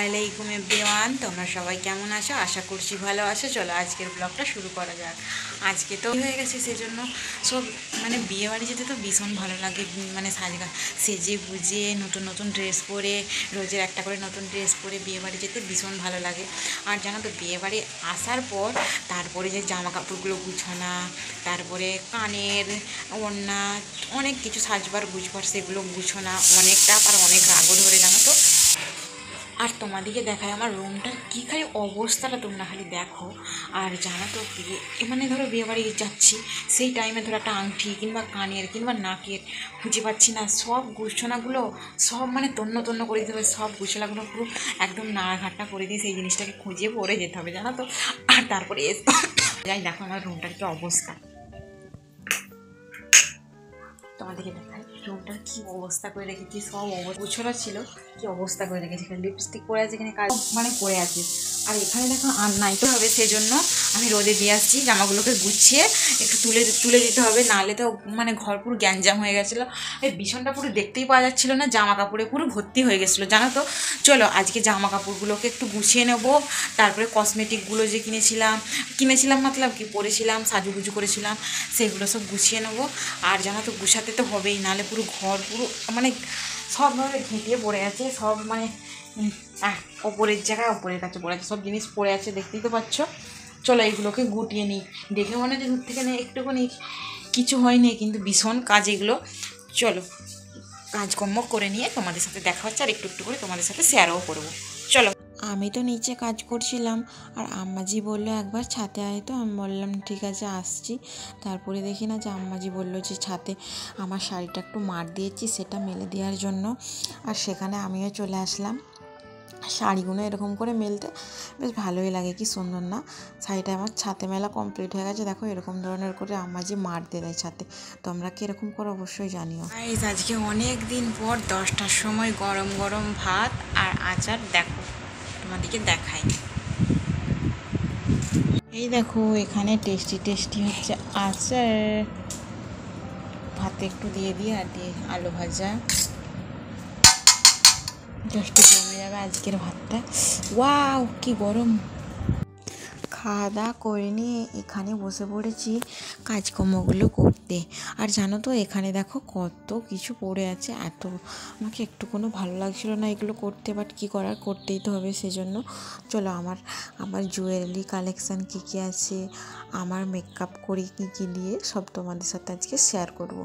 আলাইকুম এভরিওয়ান, তোমরা সবাই কেমন আছো? আশা করছি ভালো আছো। চলো আজকের ব্লগটা শুরু করা যাক। আজকে তো হয়ে গেছে, সেজন্য সব বিয়ে বাড়ি যেতে তো ভীষণ ভালো লাগে। সেজে গুজে নতুন নতুন ড্রেস পরে, রোজের একটা করে নতুন ড্রেস পরে বিয়ে বাড়ি যেতে ভীষণ ভালো লাগে। আর জানো তো, বিয়ে বাড়ি আসার পর তারপরে যে জামা কাপড়গুলো গুছানা, তারপরে কানের ওড়না, অনেক কিছু সাজবার গুছবার, সেগুলো গুছানা অনেকটা আর অনেক রাগও ধরে, জানো তো। আর তোমাদেরকে দেখায় আমার রুমটার কী খালি অবস্থাটা, তোমরা খালি দেখো। আর জানো তো, ধরো বিয়ে বাড়ি যাচ্ছি, সেই টাইমে ধরো একটা আংটি কিংবা কানের কিংবা নাকের খুঁজে পাচ্ছি না, সব গুছানাগুলো সব তন্ন তন্ন করে দিতে হবে, সব গুছানাগুলো পুরো একদম নাড়াঘাটটা করে দিয়ে সেই জিনিসটাকে খুঁজে পরে যেতে হবে, জানো তো। আর তারপরে যাই, দেখো আমার রুমটার কী অবস্থা, তোমাদেরকে দেখায় রুমটার কী অবস্থা করে রেখেছি। সব গুছানো ছিল, কী অবস্থা করে রেখেছি। লিপস্টিক পরে আছে এখানে, কাজ পরে আছে। আর এখানে দেখো আর নাইতে হবে, সেই জন্য আমি রোদে দিয়ে আসছি। জামাগুলোকে গুছিয়ে একটু তুলে তুলে দিতে হবে, নাহলে তো ঘর পুরো গ্যাঞ্জাম হয়ে গেছিলো। এই বিছানাটা পুরো দেখতেই পাওয়া যাচ্ছিলো না, জামা কাপড়ে পুরো ভর্তি হয়ে গেছিলো, জানো তো। চলো আজকে জামা কাপড়গুলোকে একটু গুছিয়ে নেবো। তারপরে কসমেটিকগুলো যে কিনেছিলাম কি পরেছিলাম, সাজুগুজু করেছিলাম, সেগুলো সব গুছিয়ে নেবো। আর জানো তো, গুছাতে তো হবেই, নাহলে পুরো ঘর পুরো সবভাবে ঘেঁটিয়ে পড়ে আছে, সব ওপরের জায়গায় ওপরের কাছে পড়ে আছে, সব জিনিস পড়ে আছে, দেখতেই তো পাচ্ছ। চলো এইগুলোকে গুটিয়ে নিই। দেখে মনে হচ্ছে দূর থেকে একটুখানি কিছু হয়নি, কিন্তু ভীষণ কাজ এগুলো। চলো কাজকর্ম করে নিয়ে তোমাদের সাথে দেখা হচ্ছে, আর একটু একটু করে তোমাদের সাথে শেয়ারও করবো। চলো। আমি তো নিচে কাজ করছিলাম, আর আম্মাজি বললো একবার ছাদে আয়, তো আমি বললাম ঠিক আছে আসছি। তারপরে দেখি না যে আম্মাজি বললো যে ছাদে আমার শাড়িটা একটু মার দিয়েছি, সেটা মেলে দেওয়ার জন্য। আর সেখানে আমিও চলে আসলাম। শাড়িগুলো এরকম করে মেলতে বেশ ভালোই লাগে, কি সুন্দর না। শাড়িটা আমার ছাদে মেলা কমপ্লিট হয়ে গেছে, দেখো এরকম ধরনের করে আম্মাজি মার দিয়ে দেয় ছাদে। তোমরা কি এরকম করো অবশ্যই জানিও। আজকে অনেক দিন পর 10টার সময় গরম গরম ভাত আর আচার, দেখো তোমাদেরকে দেখাই। এই দেখো এখানে টেস্টি টেস্টি হচ্ছে আচার, ভাতে একটু দিয়ে আর দিয়ে আলু ভাজা, জাস্ট জমে যাবে আজকের ভাতটা। ওয়াও কি গরম। খাওয়া দাওয়া করে নিয়ে এখানে বসে পড়েছি কাজকর্মগুলো করতে। আর জানো তো, এখানে দেখো কত কিছু পড়ে আছে, আমাকে একটু কোনো ভালো লাগছিল না এগুলো করতে, বাট কী করার, করতেই তো হবে। সেজন্য চলো আমার জুয়েলারি কালেকশান কী কী আছে, আমার মেকআপ করি কী কী দিয়ে, সব তোমাদের সাথে আজকে শেয়ার করব।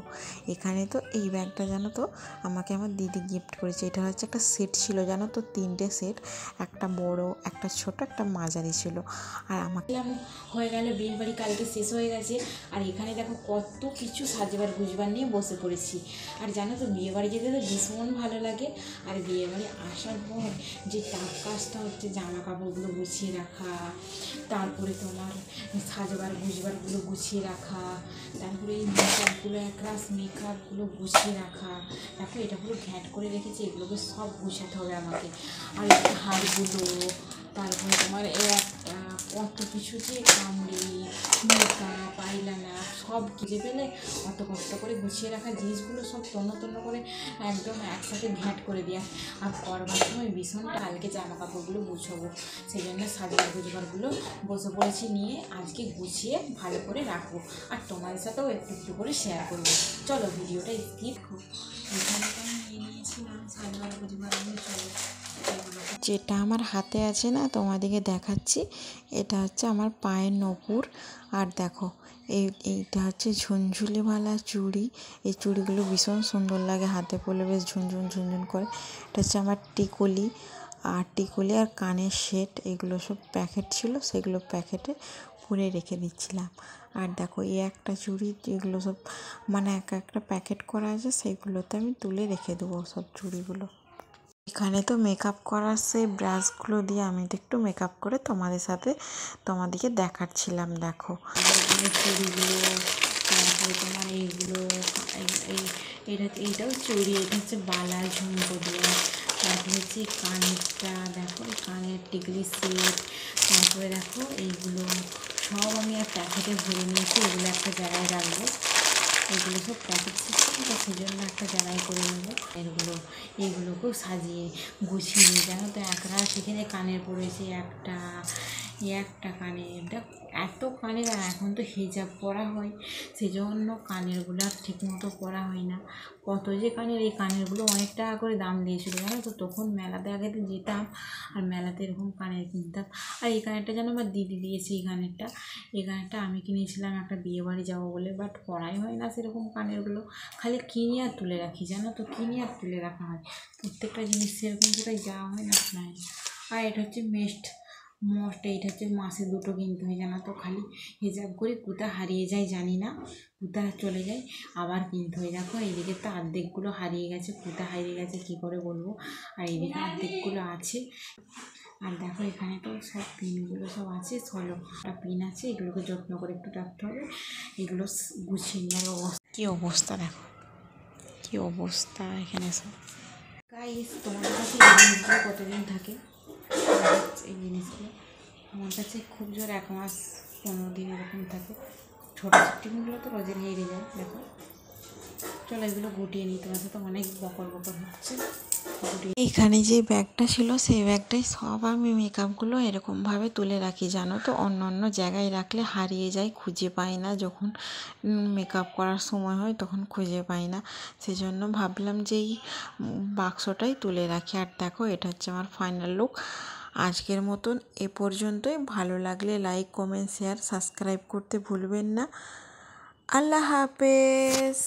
এখানে তো এই ব্যাগটা জানো তো আমাকে আমার দিদি গিফট করেছে। এটা হচ্ছে একটা সেট ছিল, জানো তো, 3টে সেট, একটা বড়, একটা ছোট, একটা মাঝারি ছিল। আর আমাকে হয়ে গেল বিয়ে বাড়ি, কালকে শেষ হয়ে গেছে। আর এখানে দেখো কত কিছু সাজবার গুজবার নিয়ে বসে পড়েছি। আর জানো তো, বিয়ে বাড়ি যেতে তো ভীষণ ভালো লাগে। আর বিয়ে বাড়ি আসার পর যে টাপ কাজটা হচ্ছে, জামা কাপড়গুলো গুছিয়ে রাখা, তারপরে তোমার সাজবার গুজবারগুলো গুছিয়ে রাখা, তারপরে এই মেকআপগুলো গুছিয়ে রাখা। দেখো এটা পুরো ঘ্যাট করে রেখেছি, এগুলোকে সব গুছাতে হবে আমাকে। আর এই হারগুলো, তারপরে তোমার কত কিছু যে কামড়ি, মেকআপ, আইলাইনার, সব গিলে পেলে অত কষ্ট করে গুছিয়ে রাখা জিনিসগুলো সব তন্ন তন্ন করে একদম একসাথে ঘ্যাট করে দেওয়া। আর করবার সময় ভীষণটা কালকে জামা কাপড়গুলো গুছাবো, সেই জন্য সাজবার গুজবারগুলো বসে পড়েছি নিয়ে, আজকে গুছিয়ে ভালো করে রাখবো। আর তোমাদের সাথেও একটু একটু করে শেয়ার করবো। চলো ভিডিওটা স্কিপ হোক। এখানে তো আমি নিয়ে নিয়েছিলাম সাজবার গুজবারগুলো। চলো যেটা আমার হাতে আছে না, তোমাদেরকে দেখাচ্ছি। এটা হচ্ছে আমার পায়ের নপুর। আর দেখো এইটা হচ্ছে ঝুনঝুলিওয়ালা চুড়ি। এই চুড়িগুলো ভীষণ সুন্দর লাগে, হাতে পরলে বেশ ঝুনঝুন ঝুনঝুন করে। এটা হচ্ছে আমার টিকুলি আর কানের সেট, এগুলো সব প্যাকেট ছিল, সেগুলো প্যাকেটে ভরে রেখে দিচ্ছিলাম। আর দেখো এই একটা চুড়ি, এগুলো সব একটা প্যাকেট করা আছে, সেইগুলোতে আমি তুলে রেখে দেবো সব চুড়িগুলো। এখানে তো মেকআপ করার সেই ব্রাশগুলো দিয়ে আমি তো একটু মেকআপ করে তোমাদেরকে দেখাচ্ছিলাম। দেখো চুড়িগুলো, তারপরে তোমার এইগুলো, এইটাও চুড়ি, এটা হচ্ছে বালা ঝুমকো দেওয়া, তারপরে হচ্ছে কানেরটা, দেখো কানের টিকলি সেট, তারপরে দেখো এইগুলো সব আমি আর প্যাকেটে ভরে নিয়েছি, এগুলো একটা জায়গায় রাখবো। এগুলো সব প্যাকেট সিস্টেম, তো সেই জন্য একটা জায়গায় করে নেবো। এইগুলোকেও সাজিয়ে গুছিয়ে নিই, জানো তো একরা সেখানে কানের পড়েছে একটা কানের, দেখ এত কানের। আর এখন তো হিজাব পরা হয়, সেই জন্য কানেরগুলো আর ঠিক মতো পরা হয় না। কত যে কানের, এই কানেরগুলো অনেক টাকা করে দাম দিয়েছিলো জানো তো। তখন মেলাতে আগেতে যেতাম আর মেলাতে এরকম কানের কিনতাম। আর এই কানেরটা যেন আমার দিদি দিয়েছে, এই কানেরটা আমি কিনেছিলাম একটা বিয়েবাড়ি যাবো বলে, বাট পরাই হয় না সেরকম কানেরগুলো, খালি কিনে আর তুলে রাখি জানো তো, কিনে আর তুলে রাখা হয়। প্রত্যেকটা জিনিস সেরকম কোথায় যাওয়া হয় না, শোনা হয়। আর এটা হচ্ছে এইটা হচ্ছে মাসে 2টো কিনতে হয় জানো তো। খালি হিসাব করি কোথায় হারিয়ে যায় জানি না, কোথায় চলে যায় আবার কিনতে হয়। দেখো এইদিকে তো অর্ধেকগুলো হারিয়ে গেছে, কোথায় হারিয়ে গেছে কী করে বলবো। আর এইদিকে অর্ধেকগুলো আছে। আর দেখো এখানে তো সব পিনগুলো সব আছে, 16টা পিন আছে। এগুলোকে যত্ন করে একটু রাখতে হবে, এগুলো গুছিয়ে নেওয়ার অবস্থা। কী অবস্থা দেখো, কী অবস্থা এখানে সব। গাইস তোমাদের কাছে এই জিনিসগুলো কতদিন থাকে? এই জিনিসগুলো আমার কাছে খুব জোর 1 মাস 15 দিন এরকম থাকে। ছোটো টিফিনগুলো তো রোজের হেরে যায়। দেখো চলো এগুলো গুটিয়ে নিই, তোমার সাথে অনেক বকর হচ্ছে। এখানে যে ব্যাগটা ছিল সেই ব্যাগটাই সব আমি মেকআপগুলো এরকমভাবে তুলে রাখি জানো তো। অন্য অন্য জায়গায় রাখলে হারিয়ে যায়, খুঁজে পাই না। যখন মেকআপ করার সময় হয় তখন খুঁজে পাই না, সেজন্য ভাবলাম যে এই বাক্সটাই তুলে রাখি। আর দেখো এটা হচ্ছে আমার ফাইনাল লুক। আজকের মতন এ পর্যন্তই। ভালো লাগলে লাইক, কমেন্ট, শেয়ার, সাবস্ক্রাইব করতে ভুলবেন না। আল্লাহ হাফেজ।